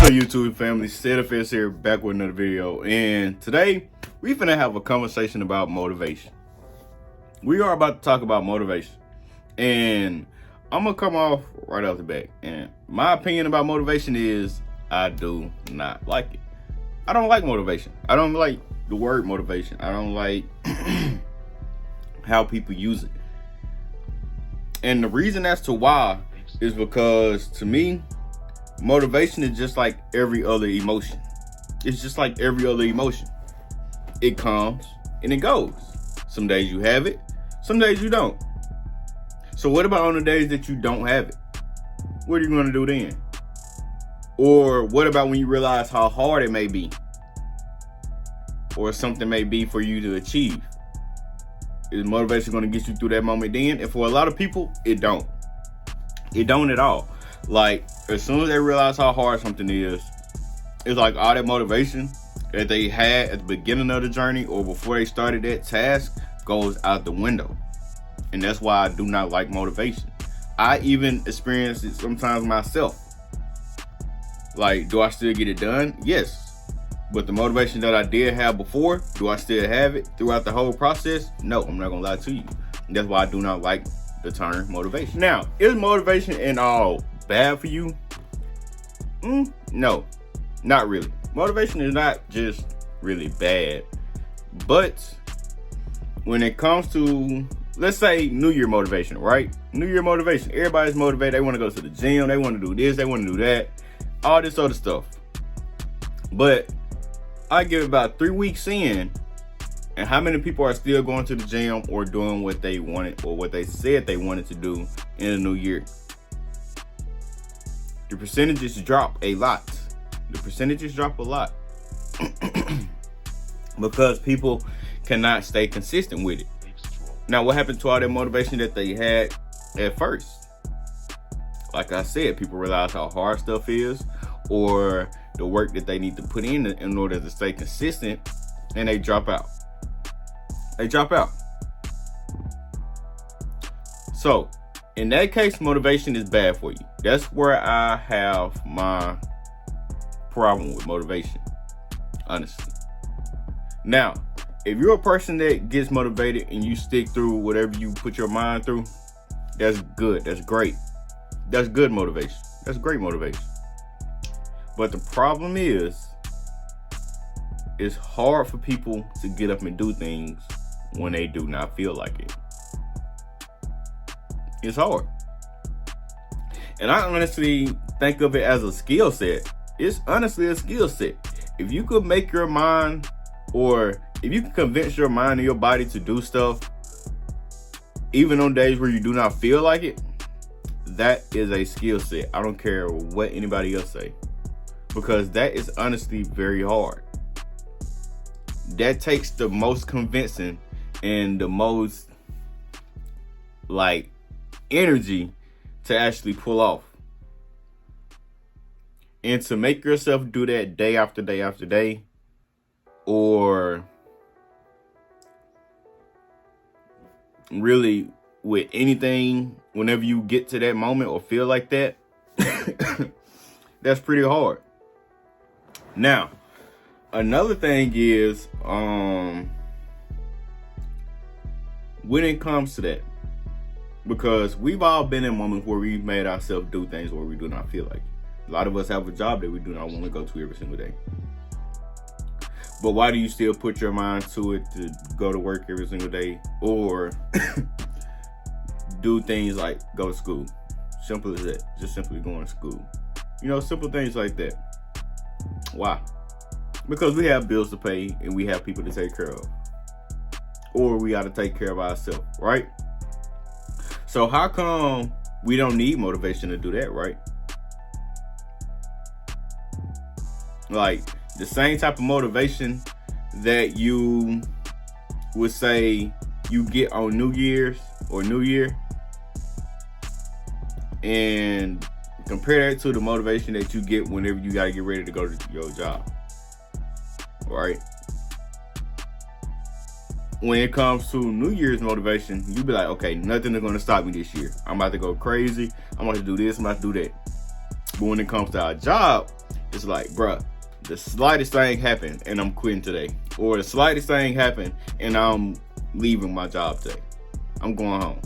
YouTube family, To CFX here, back with another video, and today we finna have a conversation about motivation. We are about to talk about motivation, and I'm gonna come off right off the bat. And my opinion about motivation is I do not like it. I don't like motivation. I don't like the word motivation. I don't like how people use it. And the reason as to why is because, to me, motivation is just like every other emotion. It's just like every other emotion. It comes and it goes. Some days you have it, some days you don't. So what about on the days that you don't have it? What are you going to do then? Or what about when you realize how hard it may be, or something may be for you to achieve? Is motivation going to get you through that moment then? And for a lot of people, it don't. It don't at all. Like, as soon as they realize how hard something is, it's like all that motivation that they had at the beginning of the journey or before they started that task goes out the window. And that's why I do not like motivation. I even experience it sometimes myself. Like, do I still get it done? Yes. But the motivation that I did have before, do I still have it throughout the whole process? No, I'm not gonna lie to you. And that's why I do not like the term motivation. Now, is motivation and all bad for you? No, not really. Motivation is not just really bad, but when it comes to, let's say, New Year motivation, right? New Year motivation, everybody's motivated. They want to go to the gym, they want to do this, they want to do that, all this other stuff. But I give it about 3 weeks in, and how many people are still going to the gym or doing what they wanted or what they said they wanted to do in the new year? The percentages drop a lot. The percentages drop a lot because people cannot stay consistent with it. Now, what happened to all that motivation that they had at first? Like I said, people realize how hard stuff is, or the work that they need to put in order to stay consistent, and they drop out. They drop out. So, in that case, motivation is bad for you. That's where I have my problem with motivation, honestly. Now, if you're a person that gets motivated and you stick through whatever you put your mind through, that's good. That's great. That's good motivation. That's great motivation. But the problem is, it's hard for people to get up and do things when they do not feel like it. It's hard. And I honestly think of it as a skill set. It's honestly a skill set. If you could make your mind, or if you can convince your mind and your body to do stuff, even on days where you do not feel like it, that is a skill set. I don't care what anybody else say, because that is honestly very hard. That takes the most convincing and the most energy to actually pull off. And to make yourself do that day after day after day, or really with anything, whenever you get to that moment or feel like that, that's pretty hard. Now, another thing is, when it comes to that, because we've all been in moments where we've made ourselves do things where we do not feel like it. A lot of us have a job that we do not want to go to every single day. But why do you still put your mind to it to go to work every single day, or do things like go to school? Simple as that. Just simply going to school. You know, simple things like that. Why? Because we have bills to pay and we have people to take care of. Or we got to take care of ourselves, right? So how come we don't need motivation to do that, right? Like, the same type of motivation that you would say you get on New Year's or New Year, and compare that to the motivation that you get whenever you gotta get ready to go to your job, right? When it comes to New Year's motivation, you be like, okay, nothing is gonna stop me this year. I'm about to go crazy. I'm about to do this, I'm about to do that. But when it comes to our job, it's like, bruh, the slightest thing happened and I'm quitting today. Or the slightest thing happened and I'm leaving my job today. I'm going home.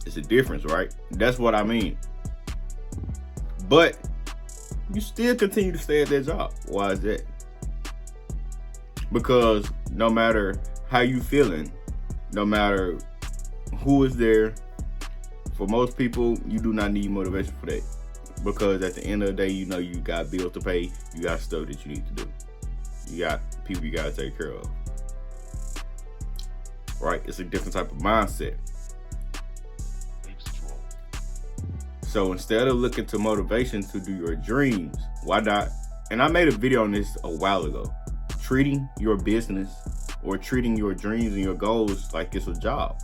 It's a difference, right? That's what I mean. But you still continue to stay at that job. Why is that? Because no matter how you feeling, no matter who is there, for most people, you do not need motivation for that. Because at the end of the day, you know you got bills to pay, you got stuff that you need to do. You got people you gotta take care of. Right? It's a different type of mindset. So instead of looking to motivation to do your dreams, why not? And I made a video on this a while ago. Treating your business or treating your dreams and your goals like it's a job.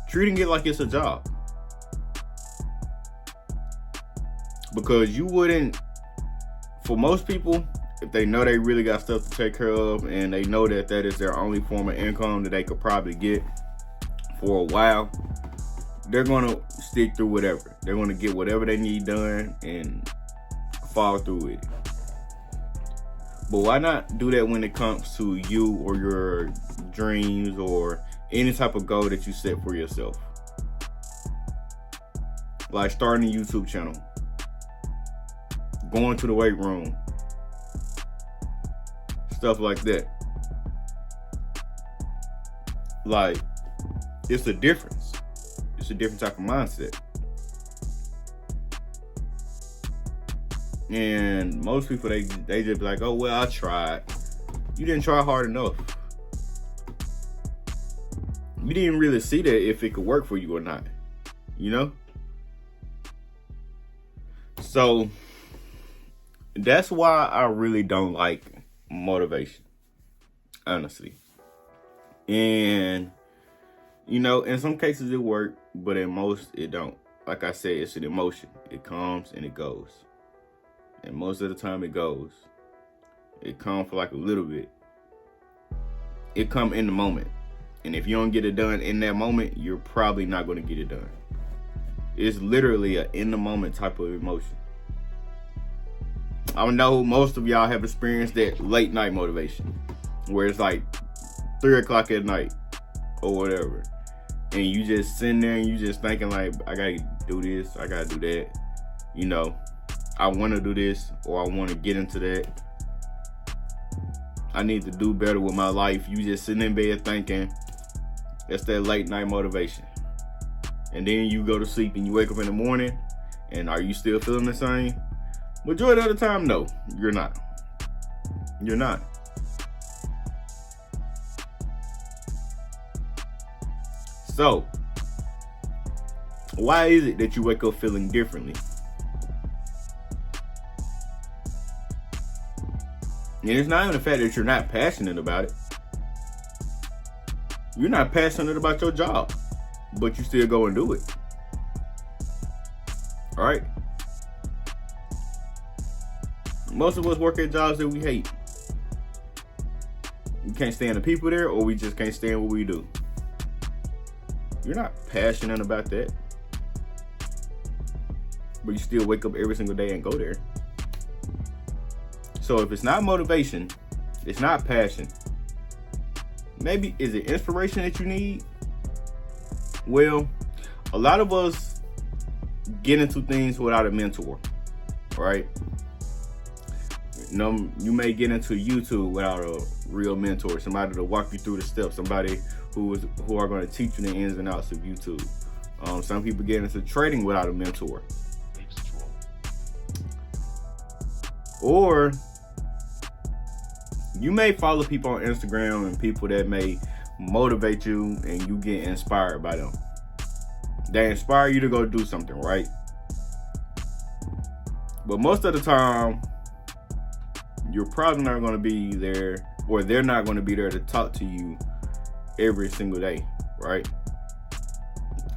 Treating it like it's a job. Because you wouldn't, for most people, if they know they really got stuff to take care of and they know that that is their only form of income that they could probably get for a while, they're going to stick through whatever. They're going to get whatever they need done and follow through with it. But why not do that when it comes to you or your dreams or any type of goal that you set for yourself? Like starting a YouTube channel, going to the weight room, stuff like that. Like, it's a difference. It's a different type of mindset. And most people, they just be like, oh, well, I tried. You didn't try hard enough. You didn't really see that if it could work for you or not, you know? So that's why I really don't like motivation, honestly. And, you know, in some cases it works, but in most it don't. Like I said, it's an emotion. It comes and it goes. And most of the time it goes. It comes for like a little bit. It come in the moment. And if you don't get it done in that moment, you're probably not going to get it done. It's literally a in the moment type of emotion. I know most of y'all have experienced that late night motivation, where it's like 3 o'clock at night or whatever. And you just sitting there and you just thinking like, I gotta do this, I gotta do that. You know, I wanna do this or I wanna get into that. I need to do better with my life. You just sitting in bed thinking. That's that late night motivation. And then you go to sleep and you wake up in the morning, and are you still feeling the same? Majority of the time, no, you're not. You're not. So, why is it that you wake up feeling differently? And it's not even the fact that you're not passionate about it. You're not passionate about your job, but you still go and do it. All right? Most of us work at jobs that we hate. We can't stand the people there, or we just can't stand what we do. You're not passionate about that, but you still wake up every single day and go there. So if it's not motivation, it's not passion. Maybe, is it inspiration that you need? Well, a lot of us get into things without a mentor, right? You know, you may get into YouTube without a real mentor, somebody to walk you through the steps, somebody who are going to teach you the ins and outs of YouTube. Some people get into trading without a mentor. Or you may follow people on Instagram and people that may motivate you and you get inspired by them. They inspire you to go do something, right? But most of the time, you're probably not going to be there or they're not going to be there to talk to you every single day, right?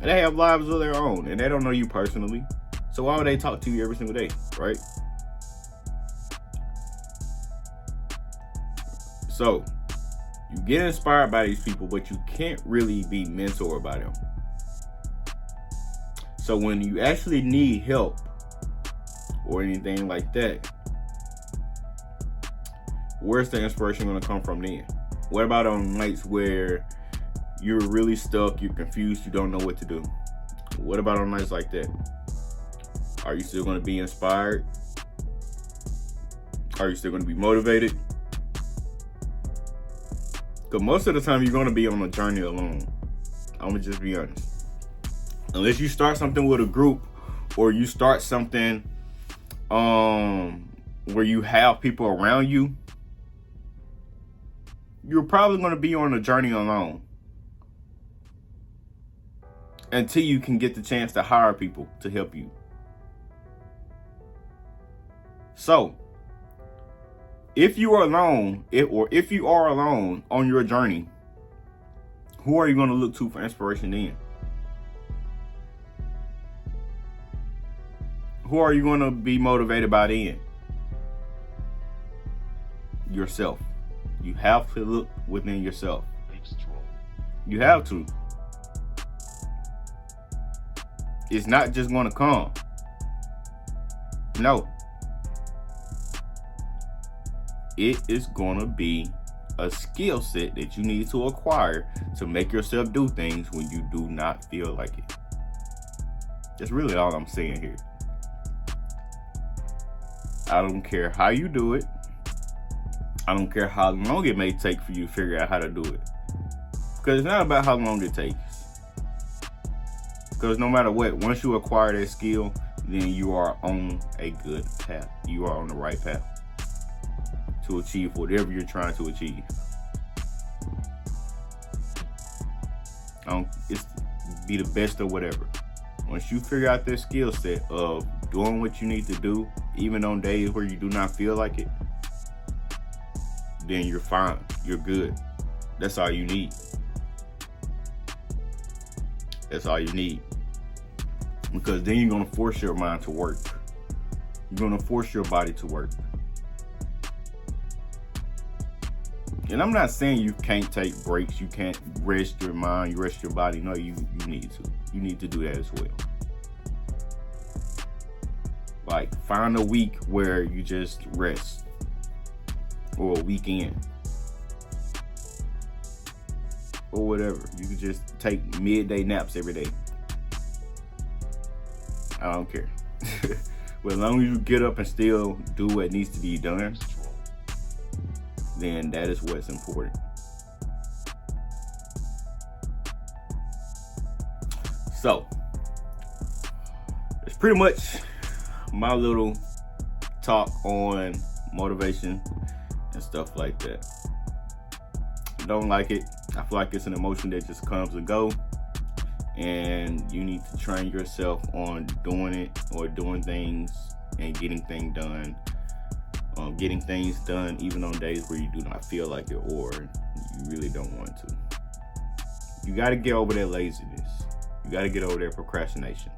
And they have lives of their own, and they don't know you personally. So why would they talk to you every single day, right? So you get inspired by these people, but you can't really be mentored by them. So when you actually need help or anything like that, where's the inspiration going to come from then? What about on nights where you're really stuck, you're confused, you don't know what to do? What about on nights like that? Are you still going to be inspired? Are you still going to be motivated? Because most of the time you're going to be on a journey alone. I'm going to just be honest. Unless you start something with a group, or you start something where you have people around you, you're probably going to be on a journey alone until you can get the chance to hire people to help you. So, if you are alone, if you are alone on your journey, who are you going to look to for inspiration then? Who are you going to be motivated by then? Yourself. You have to look within yourself. You have to. It's not just going to come. No. It is going to be a skill set that you need to acquire to make yourself do things when you do not feel like it. That's really all I'm saying here. I don't care how you do it. I don't care how long it may take for you to figure out how to do it. Because it's not about how long it takes. Because no matter what, once you acquire that skill, then you are on a good path. You are on the right path to achieve whatever you're trying to achieve. It's be the best of whatever. Once you figure out that skill set of doing what you need to do, even on days where you do not feel like it, then you're fine. You're good. That's all you need. That's all you need. Because then you're going to force your mind to work. You're going to force your body to work. And I'm not saying you can't take breaks, you can't rest your mind, you rest your body. No, you need to. You need to do that as well. Like, find a week where you just rest. Or a weekend. Or whatever. You can just take midday naps every day. I don't care. But as long as you get up and still do what needs to be done, then that is what's important. So, it's pretty much my little talk on motivation and stuff like that. Don't like it. I feel like it's an emotion that just comes and goes, and you need to train yourself on doing it, or doing things and getting things done. Getting things done even on days where you do not feel like it, or you really don't want to. You got to get over that laziness. You got to get over that procrastination.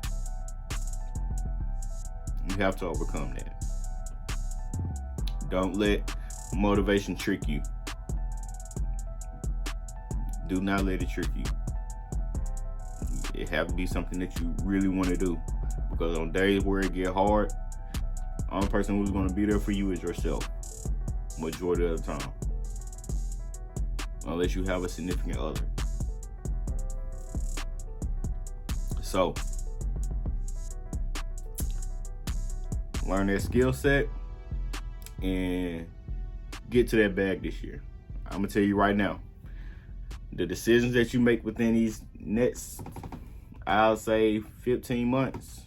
You have to overcome that. Don't let motivation trick you. Do not let it trick you. It have to be something that you really want to do, because on days where it get hard, the only person who's going to be there for you is yourself, majority of the time, unless you have a significant other. So, learn that skill set and get to that bag this year. I'm going to tell you right now, the decisions that you make within these next, I'll say 15 months,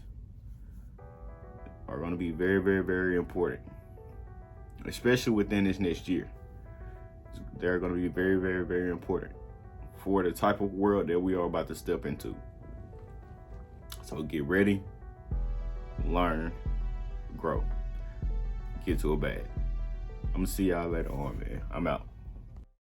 are going to be very, very, very important, especially within this next year. They're going to be very, very, very important for the type of world that we are about to step into. So get ready, learn, grow, get to a bag. I'm going to see y'all later on, man. I'm out.